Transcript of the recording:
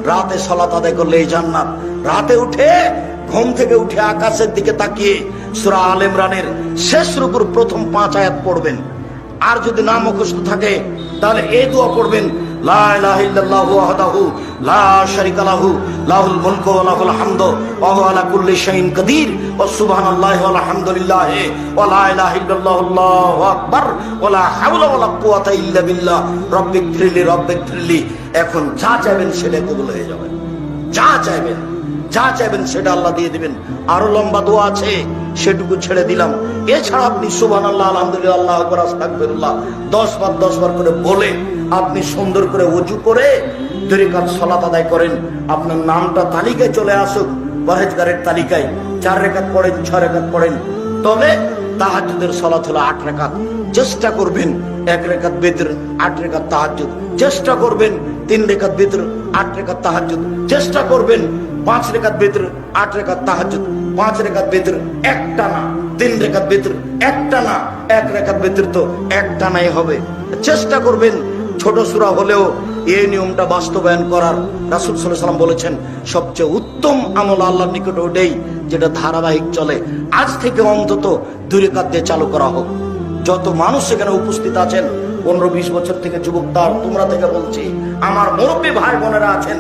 রাতে সালাত আদায় করলে এই জান্নাত। রাতে উঠে ঘুম থেকে উঠে আকাশের দিকে তাকিয়ে সূরা আলে ইমরানের শেষ রুকুর প্রথম 5 আয়াত পড়বেন। আর যদি না মুখস্থ থাকে তাহলে এই দোয়া পড়বেন, লা ইলাহা ইল্লাল্লাহু ওয়াহদাহু লা শারীকা লাহু লাহুল মুলকু ওয়া লাহুল হামদু ওয়া হুয়া আলা কুল্লি শাইইন কাদির ওয়া সুবহানাল্লাহি ওয়া আলহামদুলিল্লাহি ওয়া লা ইলাহা ইল্লাল্লাহু আল্লাহু আকবার ওয়া লা হাওলা ওয়া লা কুওয়াতা ইল্লা বিল্লাহ রব্বিগফিরলি রব্বিগফিরলি। এখন যা চাইবেন সেটা কবুল হয়ে যাবে। যা চাইবেন সেটা আল্লাহ দিয়ে দিবেন। আরো লম্বা দোয়া আছে, সেটুকু ছেড়ে দিলাম। এছাড়া আপনি সুবহানাল্লাহ, আলহামদুলিল্লাহ, আল্লাহু আকবার, আস্তাগফিরুল্লাহ 10 বার করে বলে আপনি সুন্দর করে ওযু করে 2 রাকাত সালাত আদায় করেন। আপনার নামটা তালিকায় চলে আসুক, পরহেজগারের তালিকায়। 4 রাকাত পড়েন, 6 রাকাত পড়েন। তবে তাহাজ্জুদের সালাত হলো 8 রাকাত। চেষ্টা করবেন 1 রাকাত বিতর, 8 রাকাত তাহাজ্জুদ। চেষ্টা করবেন 3 রাকাত বিতর, 8 রাকাত তাহাজ্জুদ। চেষ্টা করবেন 5 রাকাত বিতর, 8 রাকাত তাহাজ্জুদ। 5 রাকাত বিতর একটা না, 3 রাকাত বিতর একটা না, 1 রাকাত বিতর তো একটা নাই হবে। চেষ্টা করবেন ছোট সূরা হলেও এই নিয়মটা বাস্তবায়ন করার। রাসূল সাল্লাল্লাহু আলাইহি ওয়াসাল্লাম বলেছেন, সবচেয়ে উত্তম আমল আল্লাহর নিকটে ওটাই যেটা ধারাবাহিক চলে। আজ থেকে অন্তত 2 রাকাত দিয়ে চালু করা হোক। যত মানুষ এখানে উপস্থিত আছেন, 15-20 বছর থেকে যুবক, তার তোমরা থেকে বলছি, আমার মুরব্বী ভাই বোনেরা আছেন,